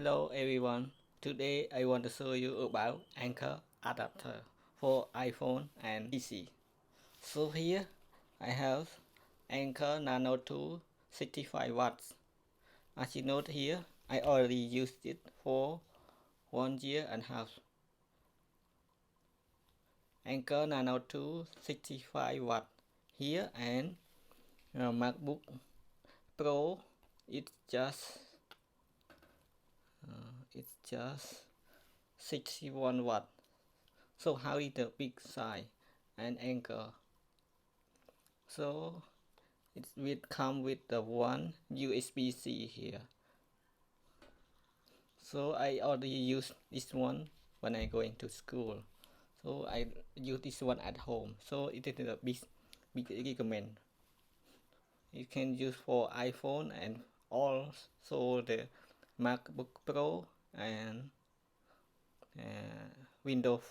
Hello everyone, today I want to show you about Anker adapter for iPhone and PC. So here I have Anker Nano II 65 watts. As you note here, I already used it for 1 year and a half. Anker Nano II 65 watt here, and Macbook Pro it's just 61 watt. So how is the big size and Anker? So it will come with the one USB-C here. So I already use this one when I going to school. So I use this one at home. So it is a big recommend. You can use for iPhone and also the MacBook Pro and Windows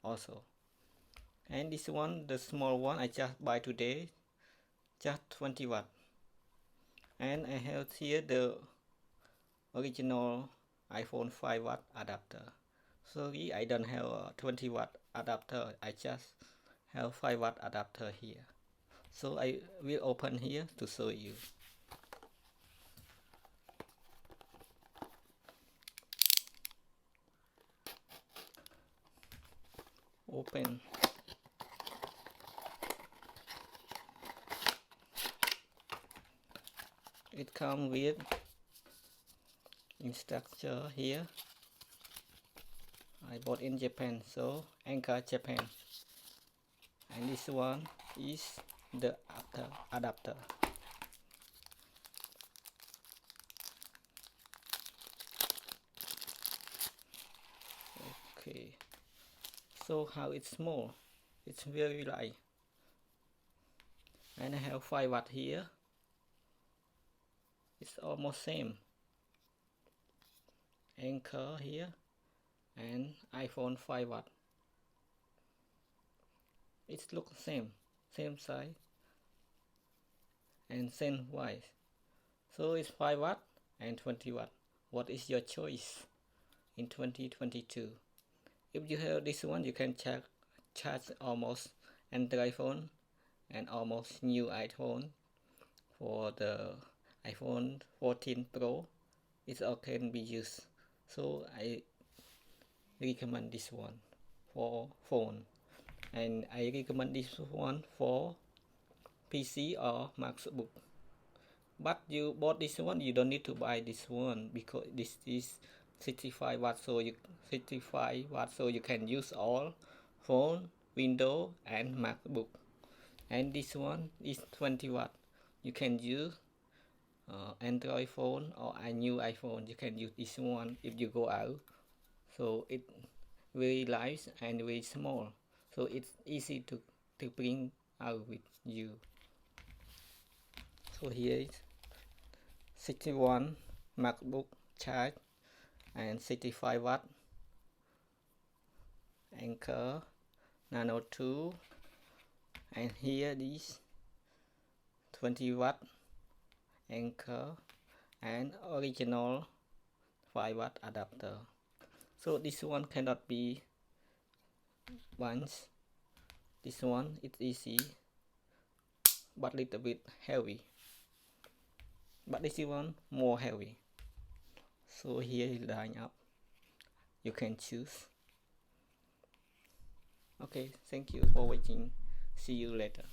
also. And this one, the small one I just buy today, just 20 watt. And I have here the original iPhone 5 watt adapter. Sorry, I don't have a 20 watt adapter. I just have 5 watt adapter here. So I will open here to show you. Open. It comes with instruction here. I bought in Japan, so Anker Japan. And this one is the adapter. Okay. So how it's small? It's very light. And I have 5 watt here. It's almost same. Anker here and iPhone 5 watt. It looks same size and same wise. So it's 5 watt and 20 watt. What is your choice in 2022? If you have this one, you can charge almost Android phone and almost new iPhone. For the iPhone 14 Pro, it all can be used. So I recommend this one for phone, and I recommend this one for PC or MacBook. But you bought this one, you don't need to buy this one because this is 65 watt, so you can use all phone, Windows and MacBook. And this one is 20 watt. You can use Android phone or a new iPhone. You can use this one if you go out. So it's very light and very small. So it's easy to bring out with you. So here is 61 MacBook charge and 65 watt Anker Nano II, and here this 20 watt Anker and original 5 watt adapter. So this one cannot be once. This one it's easy but little bit heavy, but this one more heavy. So here is line up, you can choose. Okay, thank you for watching. See you later.